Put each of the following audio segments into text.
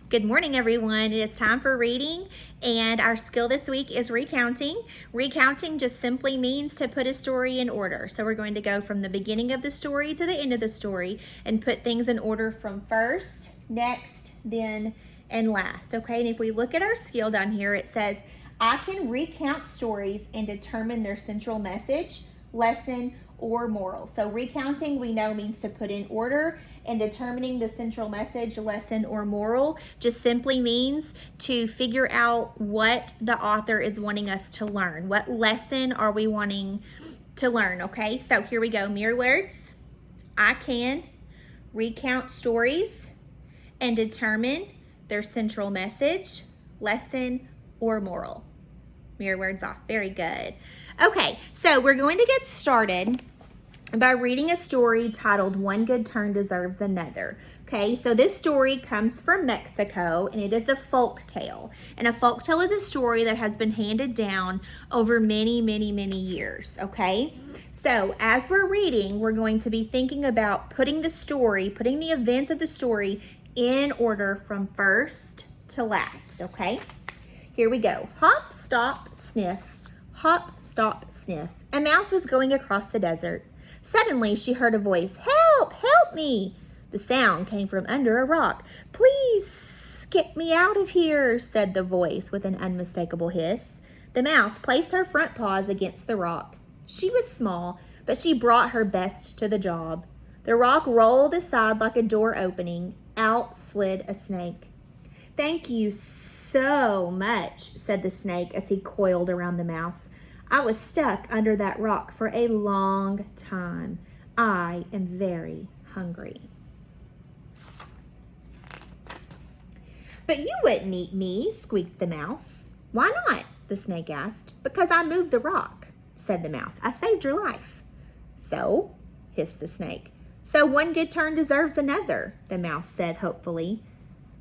Good morning, everyone. It is time for reading, and our skill this week is recounting. Recounting just simply means to put a story in order. So we're going to go from the beginning of the story to the end of the story and put things in order from first, next, then, and last. Okay, and if we look at our skill down here, it says, I can recount stories and determine their central message, lesson, or moral. So recounting, we know, means to put in order, and determining the central message, lesson, or moral just simply means to figure out what the author is wanting us to learn. What lesson are we wanting to learn? Okay, so here we go. Mirror words. I can recount stories and determine their central message, lesson, or moral. Mirror words off. Very good. Okay, so we're going to get started by reading a story titled One Good Turn Deserves Another. Okay, so this story comes from Mexico, and it is a folk tale. And a folk tale is a story that has been handed down over many, many, many years. Okay, so as we're reading, we're going to be thinking about putting the events of the story in order from first to last. Okay, here we go. Hop, stop, sniff. Hop, stop, sniff. A mouse was going across the desert. Suddenly, she heard a voice. Help! Help me! The sound came from under a rock. Please get me out of here, said the voice with an unmistakable hiss. The mouse placed her front paws against the rock. She was small, but she brought her best to the job. The rock rolled aside like a door opening. Out slid a snake. Thank you so much, said the snake as he coiled around the mouse. I was stuck under that rock for a long time. I am very hungry. But you wouldn't eat me, squeaked the mouse. Why not? The snake asked. Because I moved the rock, said the mouse. I saved your life. So, hissed the snake. So one good turn deserves another, the mouse said hopefully.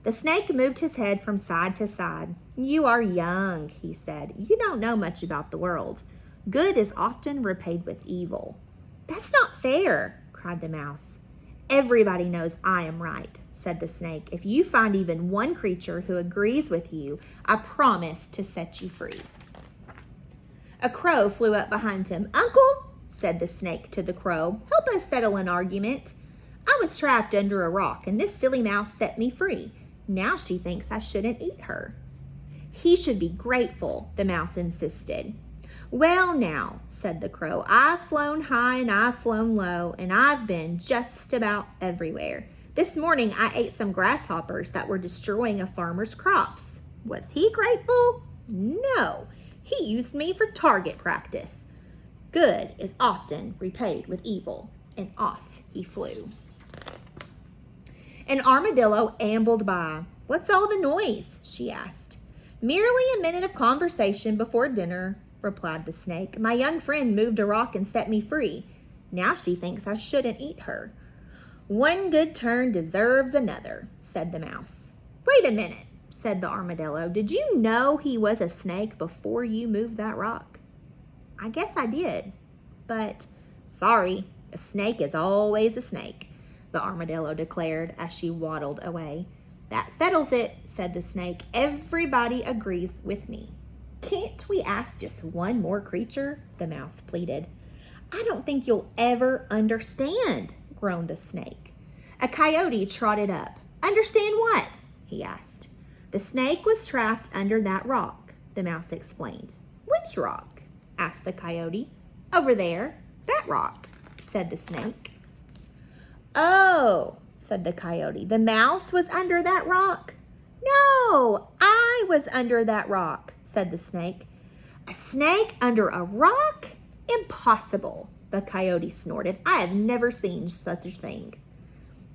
The snake moved his head from side to side. You are young, he said. You don't know much about the world. Good is often repaid with evil. That's not fair, cried the mouse. Everybody knows I am right, said the snake. If you find even one creature who agrees with you, I promise to set you free. A crow flew up behind him. Uncle, said the snake to the crow, help us settle an argument. I was trapped under a rock, and this silly mouse set me free. Now she thinks I shouldn't eat her. He should be grateful, the mouse insisted. Well now, said the crow, I've flown high and I've flown low, and I've been just about everywhere. This morning I ate some grasshoppers that were destroying a farmer's crops. Was he grateful? No, he used me for target practice. Good is often repaid with evil, and off he flew. An armadillo ambled by. What's all the noise? She asked. Merely a minute of conversation before dinner, replied the snake. My young friend moved a rock and set me free. Now she thinks I shouldn't eat her. One good turn deserves another, said the mouse. Wait a minute, said the armadillo. Did you know he was a snake before you moved that rock? I guess I did, but sorry, a snake is always a snake, the armadillo declared as she waddled away. That settles it, said the snake. Everybody agrees with me. Can't we ask just one more creature? The mouse pleaded. I don't think you'll ever understand, groaned the snake. A coyote trotted up. Understand what? He asked. The snake was trapped under that rock, the mouse explained. Which rock? Asked the coyote. Over there, that rock, said the snake. Oh, said the coyote, the mouse was under that rock? No, I was under that rock, said the snake. A snake under a rock? Impossible, the coyote snorted. I have never seen such a thing.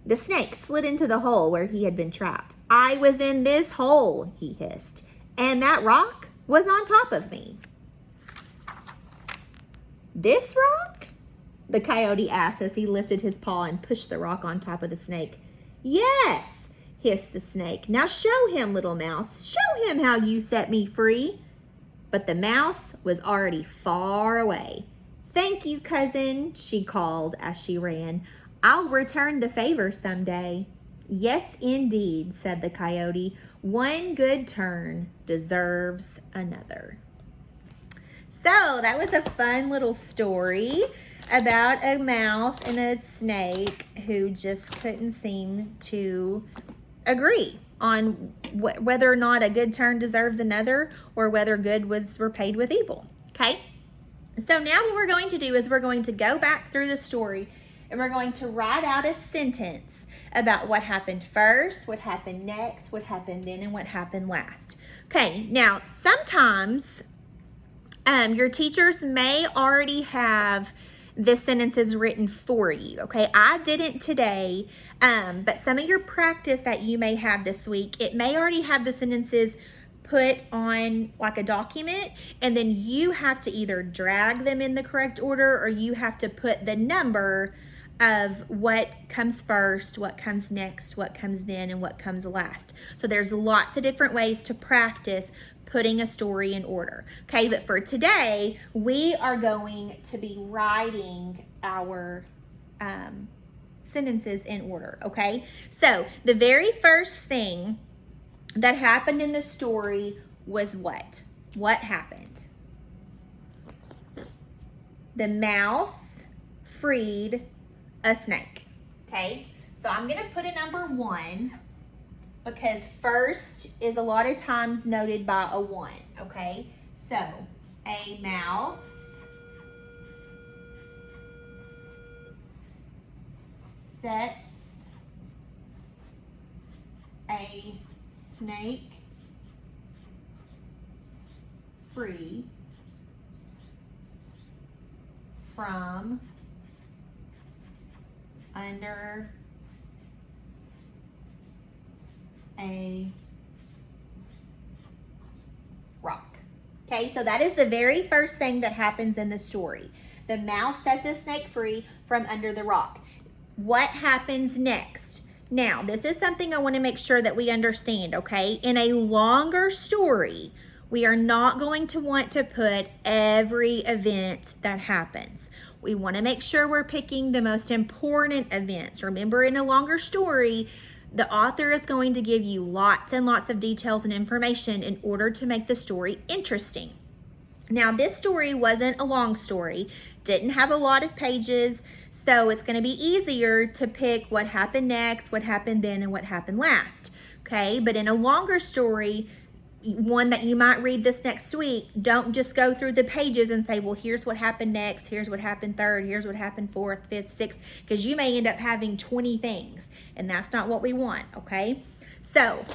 The snake slid into the hole where he had been trapped. I was in this hole, he hissed, and that rock was on top of me. This rock? The coyote asked as he lifted his paw and pushed the rock on top of the snake. Yes, hissed the snake. Now show him, little mouse. Show him how you set me free. But the mouse was already far away. Thank you, cousin, she called as she ran. I'll return the favor someday. "Yes, indeed," said the coyote. "One good turn deserves another." So that was a fun little story about a mouse and a snake who just couldn't seem to agree on whether or not a good turn deserves another, or whether good was repaid with evil. Okay? So now what we're going to do is we're going to go back through the story and we're going to write out a sentence about what happened first, what happened next, what happened then, and what happened last. Okay, now sometimes your teachers may already have the sentences written for you, okay? I didn't today, but some of your practice that you may have this week, it may already have the sentences put on like a document, and then you have to either drag them in the correct order, or you have to put the number of what comes first, what comes next, what comes then, and what comes last. So there's lots of different ways to practice putting a story in order. Okay, but for today, we are going to be writing our sentences in order, okay? So the very first thing that happened in the story was what? What happened? The mouse freed a snake, okay? So I'm gonna put a number 1 because first is a lot of times noted by a 1, okay? So a mouse sets a snake free from under a rock. Okay, so that is the very first thing that happens in the story. The mouse sets a snake free from under the rock. What happens next? Now, this is something I want to make sure that we understand, okay? In a longer story, we are not going to want to put every event that happens. We want to make sure we're picking the most important events. Remember, in a longer story, the author is going to give you lots and lots of details and information in order to make the story interesting. Now, this story wasn't a long story, didn't have a lot of pages, so it's going to be easier to pick what happened next, what happened then, and what happened last. Okay, but in a longer story, one that you might read this next week, don't just go through the pages and say, well, here's what happened next, here's what happened third, here's what happened fourth, fifth, sixth, because you may end up having 20 things, and that's not what we want, okay? So,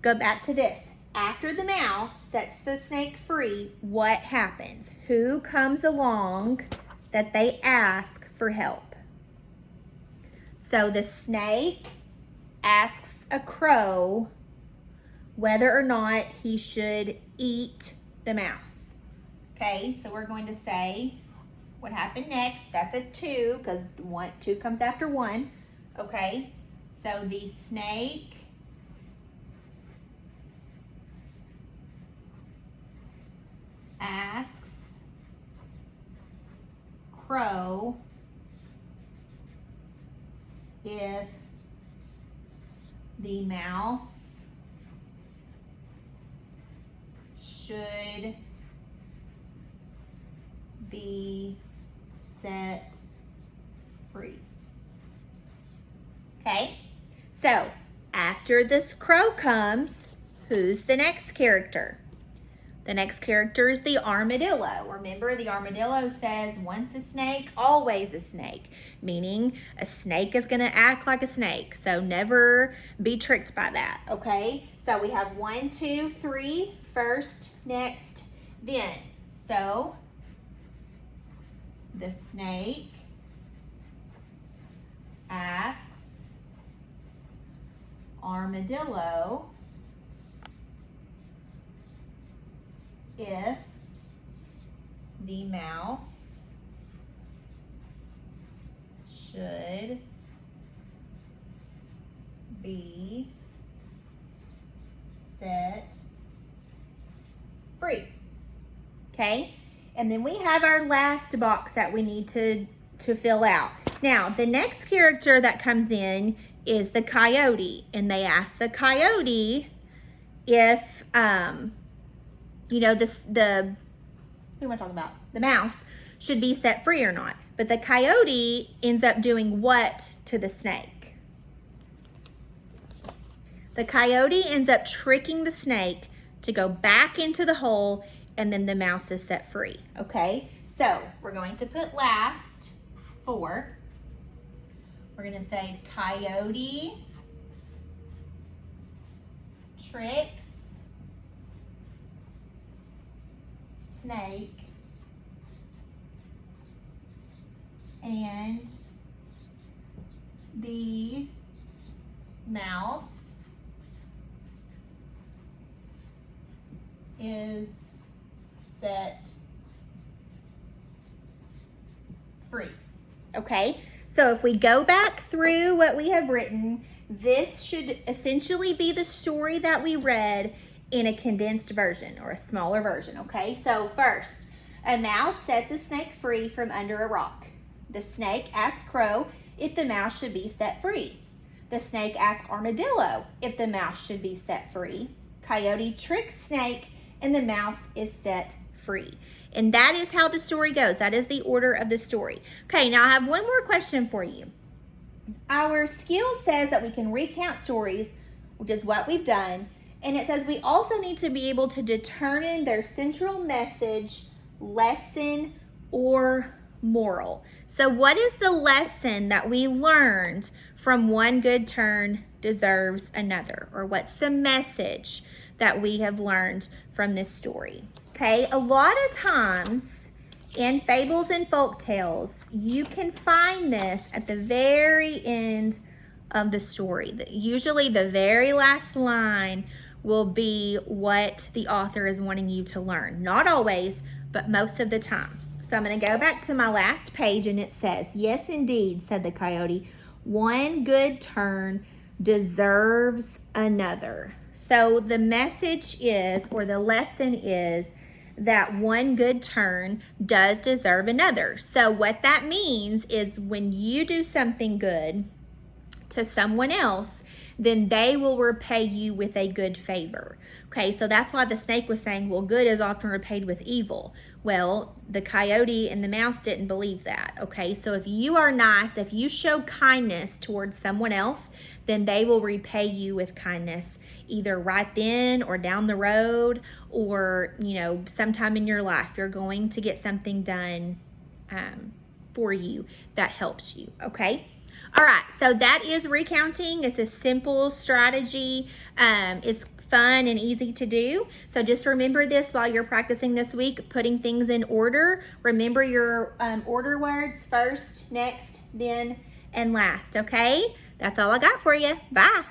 go back to this. After the mouse sets the snake free, what happens? Who comes along that they ask for help? So the snake asks a crow whether or not he should eat the mouse. Okay, so we're going to say what happened next. That's a 2 because 2 comes after 1. Okay, so the snake asks crow if the mouse should be set free. Okay, so after this crow comes, who's the next character? The next character is the armadillo. Remember, the armadillo says, once a snake, always a snake, meaning a snake is going to act like a snake. So never be tricked by that, okay? So we have 1, 2, 3, first, next, then. So the snake asks armadillo if the mouse should be set free. Okay, and then we have our last box that we need to fill out. Now, the next character that comes in is the coyote. And they ask the coyote if, you know, who am I talking about? The mouse should be set free or not. But the coyote ends up doing what to the snake? The coyote ends up tricking the snake to go back into the hole, and then the mouse is set free, okay? So we're going to put last 4. We're gonna say coyote tricks snake and the mouse is set free. Okay, so if we go back through what we have written, this should essentially be the story that we read in a condensed version or a smaller version, okay? So first, a mouse sets a snake free from under a rock. The snake asks Crow if the mouse should be set free. The snake asks Armadillo if the mouse should be set free. Coyote tricks Snake and the mouse is set free. And that is how the story goes. That is the order of the story. Okay, now I have one more question for you. Our skill says that we can recount stories, which is what we've done. And it says we also need to be able to determine their central message, lesson, or moral. So what is the lesson that we learned from one good turn deserves another? Or what's the message that we have learned from this story? Okay, a lot of times in fables and folk tales, you can find this at the very end of the story. Usually the very last line will be what the author is wanting you to learn. Not always, but most of the time. So I'm going to go back to my last page, and it says, "Yes, indeed," said the coyote, "one good turn deserves another." So the message is, or the lesson is, that one good turn does deserve another. So what that means is when you do something good to someone else, then they will repay you with a good favor. Okay, so that's why the snake was saying, well, good is often repaid with evil. Well, the coyote and the mouse didn't believe that. Okay, so if you are nice, if you show kindness towards someone else, then they will repay you with kindness, either right then or down the road, or, you know, sometime in your life, you're going to get something done for you that helps you. Okay. All right, so that is recounting. It's a simple strategy. It's fun and easy to do. So just remember this while you're practicing this week, putting things in order. Remember your order words: first, next, then, and last, okay? That's all I got for you. Bye.